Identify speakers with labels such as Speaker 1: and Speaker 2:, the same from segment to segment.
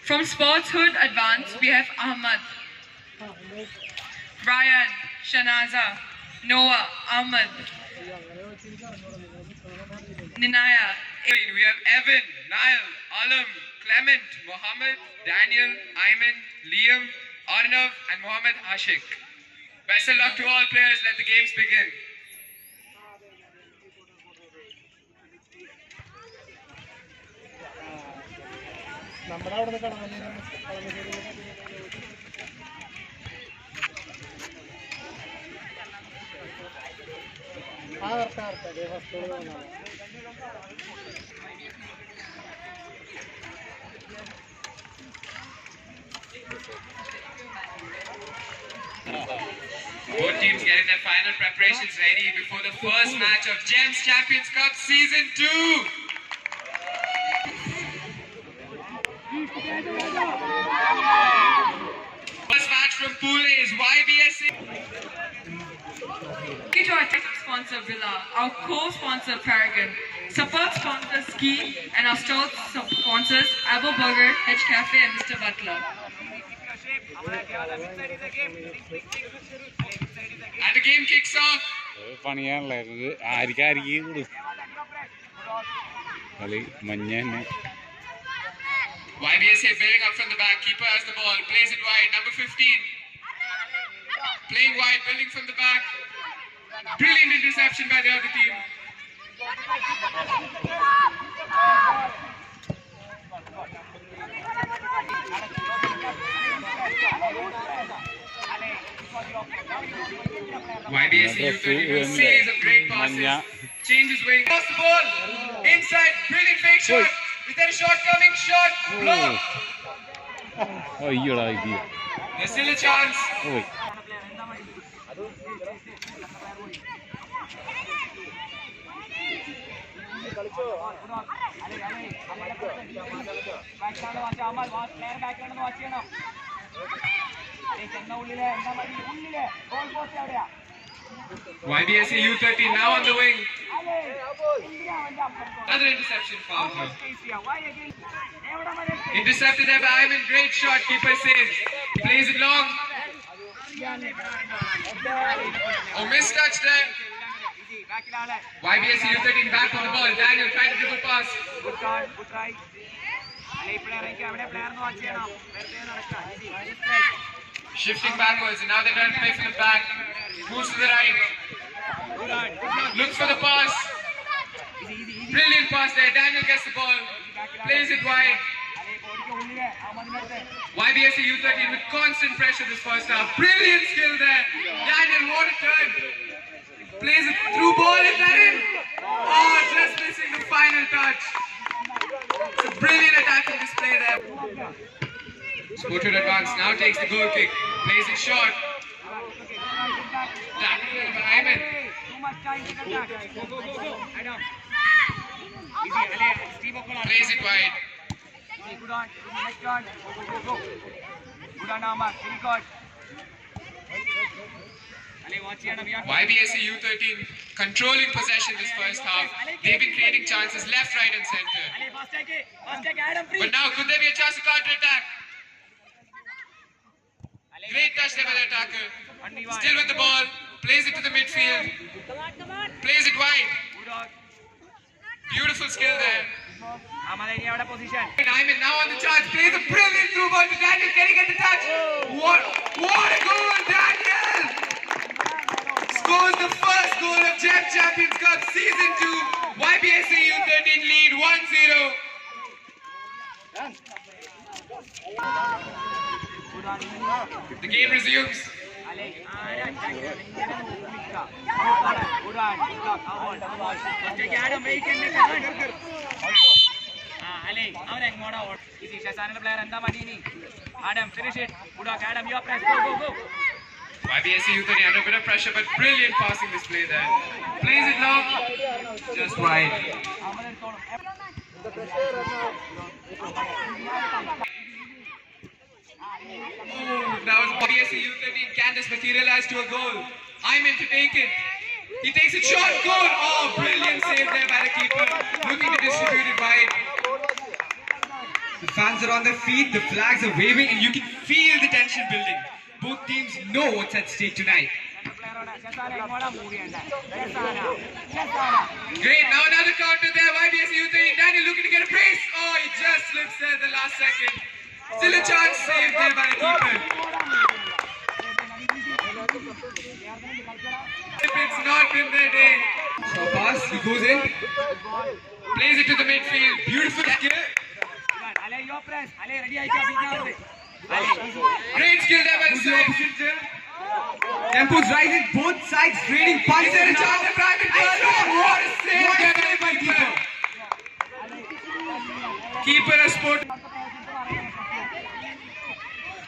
Speaker 1: From Sportshood Advanced, we have Ahmad, Ryan, Shanaza, Noah, Ahmad, Ninaya.
Speaker 2: We have Evan, Niall, Alam, Clement, Mohammed, Daniel, Ayman, Liam, Arnav, and Mohammed Ashik. Best of luck to all players. Let the games begin. Both teams getting their final preparations ready before the first match of GEMS Champions Cup Season 2. First match from Pool A is YBSA.
Speaker 1: Thank you to our tech sponsor Villa, our co-sponsor Paragon, support sponsor Ski, and our store sponsors Abo Burger, H Cafe, and Mr. Butler.
Speaker 2: And the game kicks off. YBSA building up from the back. Keeper has the ball. Plays it wide. Number 15. Playing wide. Building from the back. Brilliant interception by the other team. YBSA U30 series of great passes. Changes wing. Pass the ball. Inside. Brilliant fake shot. Is there a shot coming? Shot. Block. There's still a chance. YBSA U30 now on the wing. Another interception foul. Intercepted there by Ayman. Great shot. Keeper saves. Plays it long. Oh, missed touch there. YBSA U13 back on the ball. Daniel trying to dribble pass. Shifting backwards, and now they're trying to play from the back. Moves to the right. Looks for the pass. Brilliant pass there. Daniel gets the ball. Plays it wide. YBSA U13 with constant pressure this first half. Brilliant skill there. Daniel, what a turn. Plays it through ball. Is that in? Oh, just missing the final touch. It's a brilliant attacking display there. Sportshood Advance now takes the goal kick. Plays it short. Tackled by Ayman. Plays it wide. YBSA U13 controlling possession this first half. They've been creating chances left, right and centre. But now could there be a chance to counter-attack? Great touch there by the attacker. Still with the ball. Plays it to the midfield. Plays it wide. Beautiful skill there. Ayman now on the charge. Plays a brilliant through ball to Daniel. Can he get the time? What a goal, Daniel! Scores the first goal of Gem Champions Cup Season 2. YBSA U13 lead 1-0. The game resumes.
Speaker 3: Adam, finish it. Budak, Adam, your press. Go, go, go.
Speaker 2: YBSA U13 under a bit of pressure, but brilliant passing display there. Plays it long, just wide. That was YBSA U13. Can this materialize to a goal? Ayman to take it. He takes it short, goal. Oh, brilliant save there by the keeper. Looking to distribute it wide.
Speaker 4: The fans are on their feet, the flags are waving, and you can feel the tension building. Both teams know what's at stake tonight.
Speaker 2: Great, now another counter there. YBSA U13. Daniel looking to get a brace. Oh, he just slips there at the last second. Still a chance saved there by the keeper. If it's not been their day.
Speaker 4: So pass, he goes in.
Speaker 2: Plays it to the midfield.
Speaker 4: Beautiful skill.
Speaker 3: Ale, your press. Ale, ready?
Speaker 2: Great skill there by the
Speaker 4: Who's the
Speaker 2: side.
Speaker 4: opposite team? Tempo's rising, both sides trading punches.
Speaker 2: Is there a chance of private goal? What a save there by the keeper. Keeper has sport.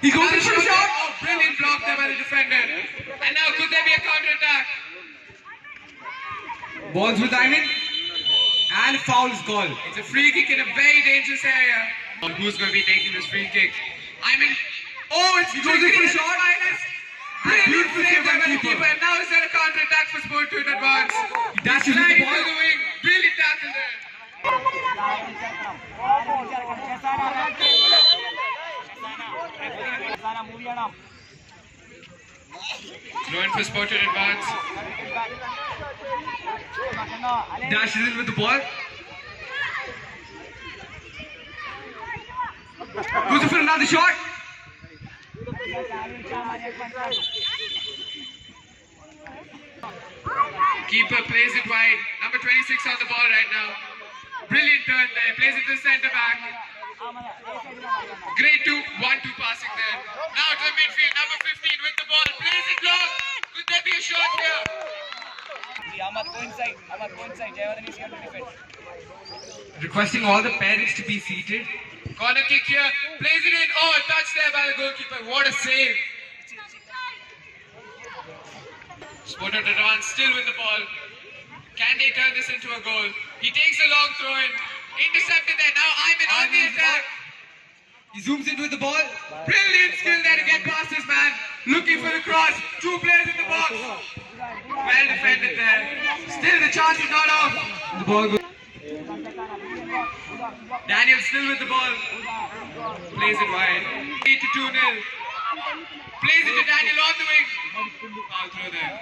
Speaker 4: He goes in
Speaker 2: Another
Speaker 4: for a
Speaker 2: shot.
Speaker 4: shot.
Speaker 2: Oh, brilliant block there by the defender. And now could there be a counter attack?
Speaker 4: Balls with Ayman. And foul is called.
Speaker 2: It's a free kick in a very dangerous area. Who's going to be taking this free kick? Oh, it's
Speaker 4: He goes in for a shot.
Speaker 2: Brilliant
Speaker 4: Beautiful
Speaker 2: save
Speaker 4: save
Speaker 2: there
Speaker 4: by
Speaker 2: by the
Speaker 4: keeper.
Speaker 2: keeper. And now is there a counter attack for Sport to advance?
Speaker 4: He dashes with the
Speaker 2: Sliding
Speaker 4: ball.
Speaker 2: to the wing. Brilliant tackle there. Throw in for Sport to advance.
Speaker 4: Dashes in with the ball. Goes in for another shot.
Speaker 2: Keeper plays it wide. Number 26 on the ball right now. Brilliant turn there. Plays it to the centre back. Great 1-2 passing there. Now to the midfield. Number 15 with the ball. Plays it long. Could there be a shot here?
Speaker 3: Ahmad, go inside. Jayawardene is here to defend.
Speaker 4: Requesting all the parents to be seated.
Speaker 2: Corner kick here. Plays it in. Oh, touch there by the goalkeeper. What a save. Sport advance still with the ball. Can they turn this into a goal? He takes a long throw in. Intercepted there. Now Ayman on the attack.
Speaker 4: He zooms in with the ball.
Speaker 2: Brilliant skill there to get past this man. Looking for the cross. Two players in the box. Well defended there. Still the chance is not off.
Speaker 4: The ball goes.
Speaker 2: Daniel still with the ball. Plays it wide. 3-2-0. Plays it to Daniel on the wing. Foul throw there.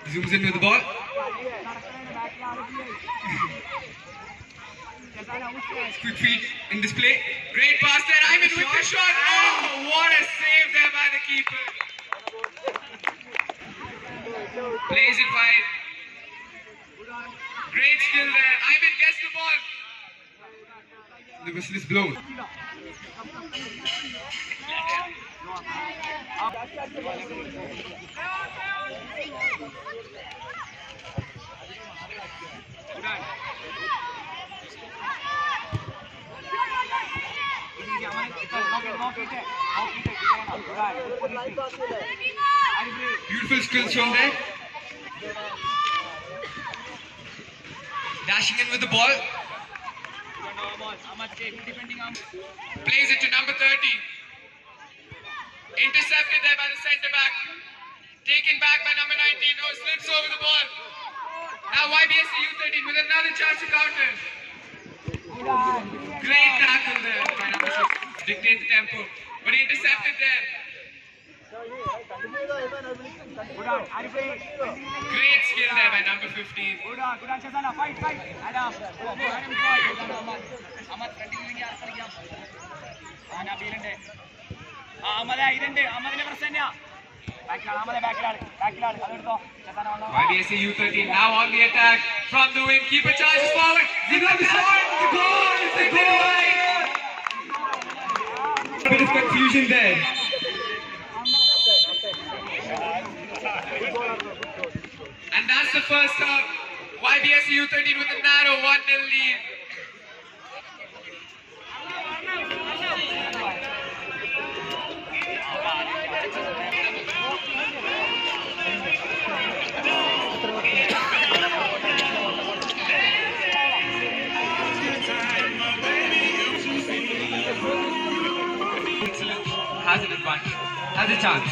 Speaker 4: Zooms in with the ball. Quick feet in display.
Speaker 2: Great pass there. Ayman with the shot. Oh, what a save there by the keeper. Plays it wide. Great skill there. Ayman gets the ball.
Speaker 4: The whistle is blown. Beautiful skills shown there. Dashing in with the ball.
Speaker 2: Plays it to number 30. Intercepted there by the centre back. Taken back by number 19. Oh, slips over the ball. Now YBSA U13 with another chance to counter. Great tackle there by number 6. Dictate the tempo. But he intercepted there.
Speaker 3: Good on. Arifai.
Speaker 2: Great skill there by number 15.
Speaker 3: Good on. Good on, Shazana. Fight. Adam. Adam fight. Ahmad continuing yaar kaliya. Ana beelinde. Ahmad idinde. Ahmadine pressenya. Backyard. Ahmad backyard. Adurtho. Shazana on.
Speaker 2: YBSC U13 now on the attack from the wing. Keeper charges forward. He got the shot. It's a goal. It's a goal.
Speaker 4: A bit of confusion there.
Speaker 2: And that's the first half. YBSC U13 with a narrow 1-0 lead.
Speaker 4: Has an advantage. Has a chance.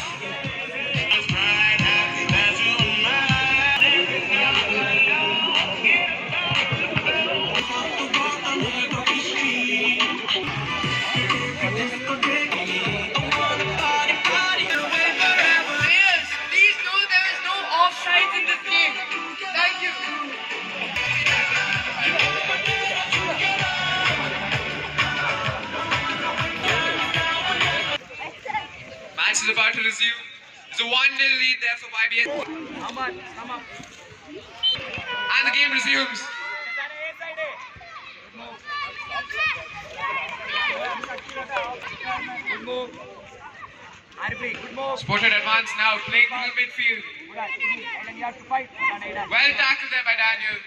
Speaker 1: Please know there is no offsides in this game. Thank you.
Speaker 2: Match is about to resume. There's a 1-0 lead there for YBSC.
Speaker 3: Ahmad, come up.
Speaker 2: And the game resumes.
Speaker 3: Shazana A side. Good move. Arifai, good move.
Speaker 2: Spotted advance now, playing through the midfield.
Speaker 3: Good on. And then you have to fight. Good on, Aidan.
Speaker 2: Well tackled there by Daniel.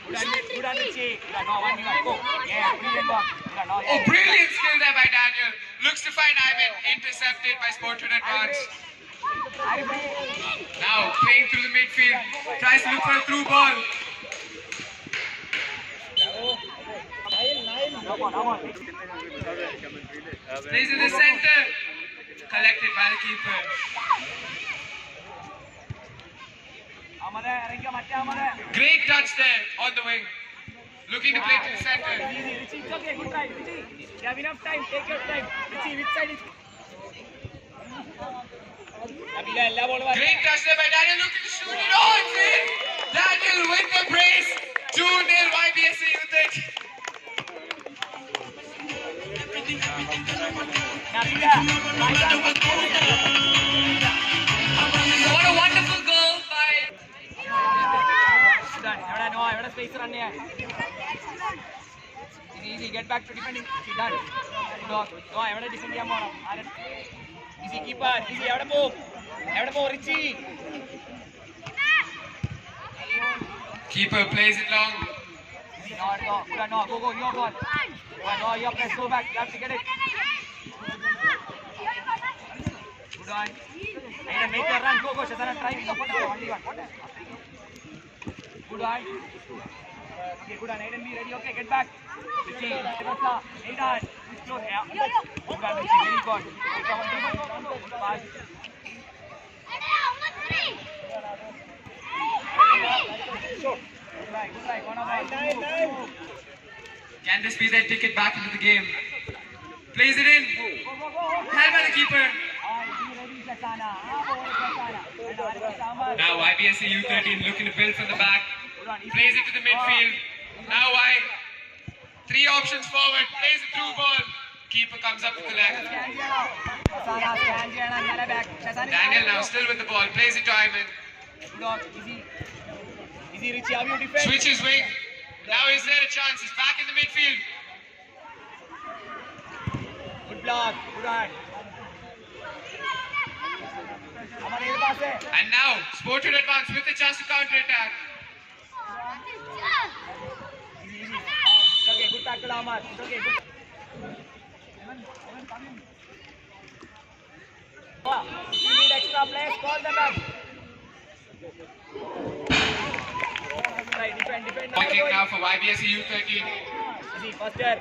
Speaker 3: Good on, Richie. Good on, no one, you got go. Yeah, brilliant dog. Good on, no,
Speaker 2: Oh,
Speaker 3: yeah.
Speaker 2: brilliant skill there by Daniel. Looks to find Ivan, intercepted by Sported advance.
Speaker 3: Arifai.
Speaker 2: Now playing through the midfield, tries to look for a through ball.
Speaker 3: Come on.
Speaker 2: Plays in the center, collected by the keeper.
Speaker 3: Ahmad, Arifai, Matte Ahmad.
Speaker 2: Great touch there on the wing. Looking to play to the center.
Speaker 3: Easy, Richie, it's okay, good try, Richie. You have enough time, take your time. Richie, which side is...
Speaker 2: Great touch there by Daniel, looking to shoot it. Oh, it's in! Daniel with the brace. 2-0 YBSC U13. What a wonderful goal by...
Speaker 3: Space run here. Easy, get back to defending. Done. Good dog. No, I want to defend him. Easy, keeper. Easy, have a move. Richie.
Speaker 2: Keeper plays it long.
Speaker 3: Easy, no, go, your ball. No, your press, go back. You have to get it. Good on. And make a run. Go, Shazana, try. Good on. Okay, good on. Aiden, be ready. Okay, get back. Richie, Aiden. It's close. Yeah. Good on, Richie. Very good. Good pass. Good try. One of
Speaker 2: Can this be their ticket back into the game? Plays it in. Held by the keeper. Now YBSC U13 looking to build from the back. Plays it to the midfield. Now Y. 3 options forward. Plays it through ball. Keeper comes up to collect. Daniel now still with the ball. Plays it to Iman.
Speaker 3: Easy, Richie. How you defend?
Speaker 2: Switches wing. Now is there a chance? He's back in the midfield.
Speaker 3: Good block. Good on.
Speaker 2: And now Sported advance with a chance to counter attack.
Speaker 3: Easy. It's okay. Good tackle, Ahmad. It's okay. Good. If you need extra players, call them up. Right, defend.
Speaker 2: Kick now for YBSC U13.
Speaker 3: Easy, first year,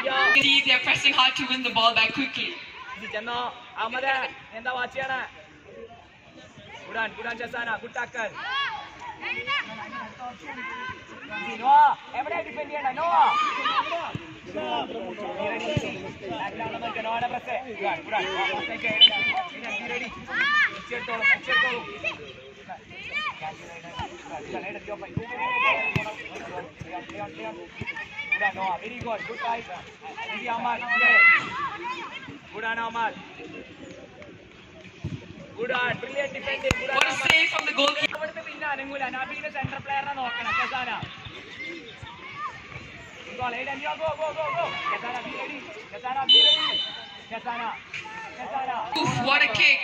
Speaker 3: yeah.
Speaker 1: They're pressing hard to win the ball back quickly.
Speaker 3: Easy, Channa. Ahmad, enda vachiyana. Good on, Shazana. Good tackle. Easy, Noah. Everybody defend here, Noah. Be ready. Very good. Good fight. Easy, Ahmad. Good on Ahmad. Good on. Brilliant defending. Good on
Speaker 1: What a
Speaker 3: Ahmad.
Speaker 1: save from the goalkeeper.
Speaker 3: അവിടുത്തെ പിന്നെ അനങ്ങൂല നബീന്റെ centre പ്ലെയറിനെ നോക്കണം ഖസാന goal എയ്ഡ് and go go go go ഖസാന be ready ഖസാന be ready ഖസാന ഖസാന
Speaker 1: Oof, what a kick.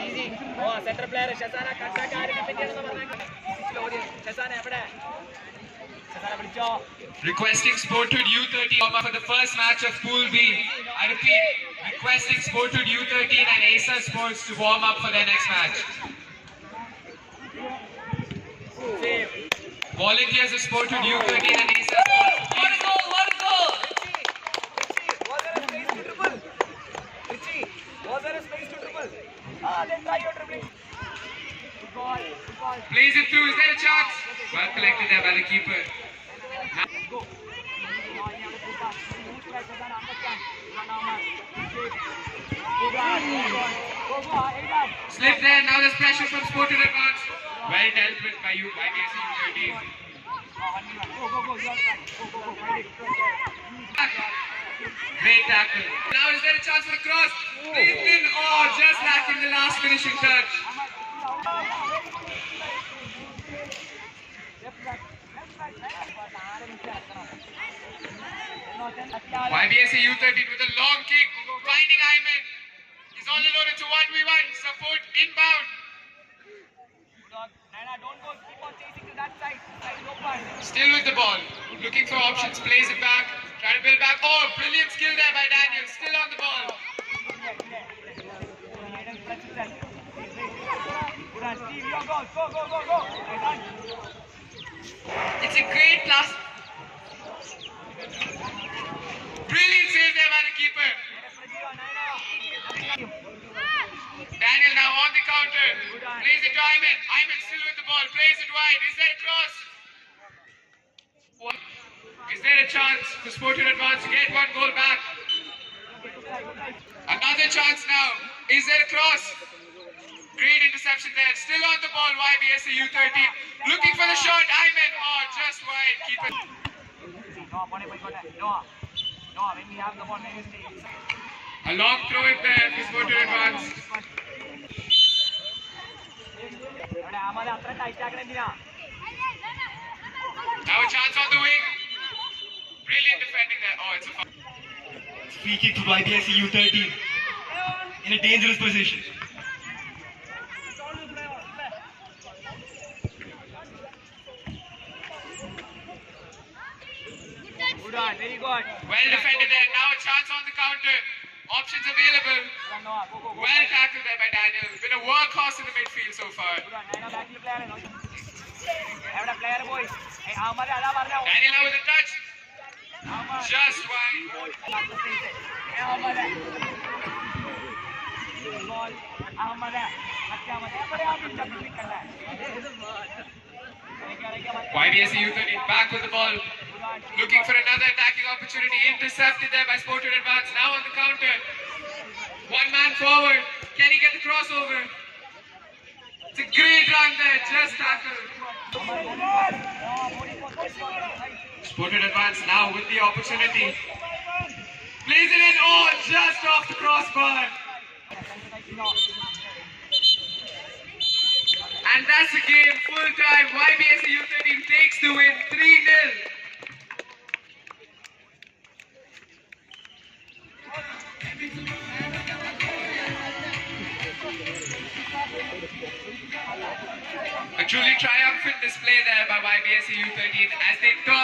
Speaker 3: Easy ഓ സെന്റർ പ്ലെയർ ഖസാന കട്ടാക്ക് ആരെ ഡിഫെൻഡ് ചെയ്യണമെന്ന് പറഞ്ഞാൽ ഖസാന എവിടെ ഖസാന വിളിച്ചോ
Speaker 4: Requesting Sportwood U13 for the first match of Pool B. I repeat, requesting Sportwood U13 and Acer Sports to warm up for their next match.
Speaker 3: save
Speaker 4: Volunteers of Sportwood U13 and Acer Sports.
Speaker 1: What a goal, what a goal.
Speaker 3: was there a space to dribble Richie was there a space to dribble then try your dribbling good ball
Speaker 4: Plays it through. Is there a chance? Well collected there by the keeper.
Speaker 3: go
Speaker 4: Slip there. Now there's pressure from Sportwood Advance. Well dealt with by you, by BSC U13. Great tackle. Now is there a chance for a cross? Placed in. Oh, just lacking the last finishing touch. YBSC U13 with a long kick, finding Ayman. He's all alone into 1v1. Support inbound.
Speaker 3: Don't go, keep on chasing to that side. Side is open.
Speaker 4: Still with the ball. Looking for options. Plays it back. Trying to build back. Oh, brilliant skill there by Daniel. Still on the ball.
Speaker 3: Steve, your goal. Go, go, go, go.
Speaker 1: It's a great pass.
Speaker 4: Brilliant save there by the keeper. Daniel now on the counter. Plays it to Ayman. Ayman still with the ball. Plays it wide. Is there a cross? Is there a chance for Sportwood Advance to get one goal back? Another chance now. Is there a cross? Great interception there. Still on the ball, YBSC U13. Looking for the shot. Ayman. Oh, just wide. Keeper.
Speaker 3: No, when we have the ball, when we stay inside.
Speaker 4: A long throw in there for Sportwood Advance. Now a chance on the wing. Brilliant defending there. Oh, it's a foul.
Speaker 5: Free kick to YBSC U13 in a dangerous position.
Speaker 3: Good on, very good.
Speaker 4: Well defended there. Now a chance on the counter. Options available. Well tackled there by Daniel. Been a workhorse in the midfield so far.
Speaker 3: Player boy. Hey, Ahmad, ada varna.
Speaker 4: Daniel now with a touch. Just wide.
Speaker 3: Ahmad. Ball. Ahmad.
Speaker 4: YBSC U13 back with the ball. Looking for another attacking opportunity. Intercepted there by Sportwood Advance. Now on the counter. One man forward. Can he get the crossover? It's a great run there. Just tackled. Sportwood Advance now with the opportunity. Plays it in. Oh, just off the crossbar. And that's the game. Full time. YBSC U13 takes the win. 3-0. A truly triumphant display there by YBSC U13 as they turn